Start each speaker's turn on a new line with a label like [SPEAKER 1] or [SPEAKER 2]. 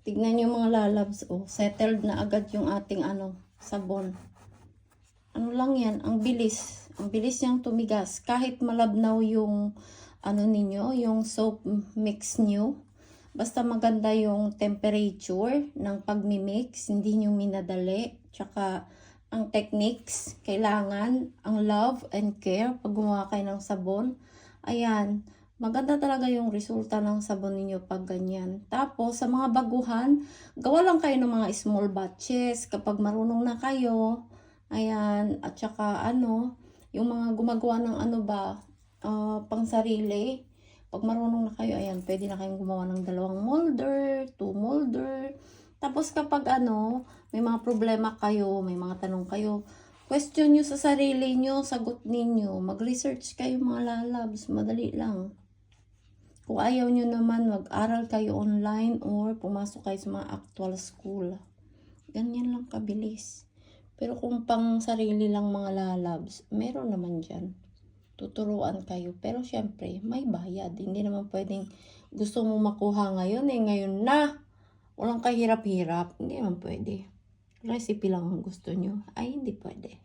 [SPEAKER 1] Tignan nyo mga lalabs. Oh, settled na agad yung ating sabon. Ano lang yan, ang bilis. Ang bilis niyang tumigas. Kahit malabnaw yung ninyo, yung soap mix nyo. Basta maganda yung temperature ng pagmimix. Hindi nyo minadali. Tsaka ang techniques, kailangan ang love and care pag gumawa kayo ng sabon. Ayan. Maganda talaga yung resulta ng sabon ninyo pag ganyan. Tapos, sa mga baguhan, gawa lang kayo ng mga small batches. Kapag marunong na kayo, ayan, at saka yung mga gumagawa ng pang sarili. Pag marunong na kayo, ayan, pwede na kayong gumawa ng 2 molder, 2 molder. Tapos kapag may mga problema kayo, may mga tanong kayo, question nyo sa sarili nyo, sagot ninyo. Mag-research kayo mga lalabs, madali lang. Kung ayaw nyo naman, mag-aral kayo online or pumasok kayo sa mga actual school. Ganyan lang kabilis. Pero kung pang sarili lang mga lalabs, meron naman dyan. Tuturuan kayo. Pero syempre, may bayad. Hindi naman pwedeng gusto mo makuha ngayon ngayon na. Walang kahirap-hirap. Hindi naman pwede. Recipe lang ang gusto nyo. Ay, hindi pwede.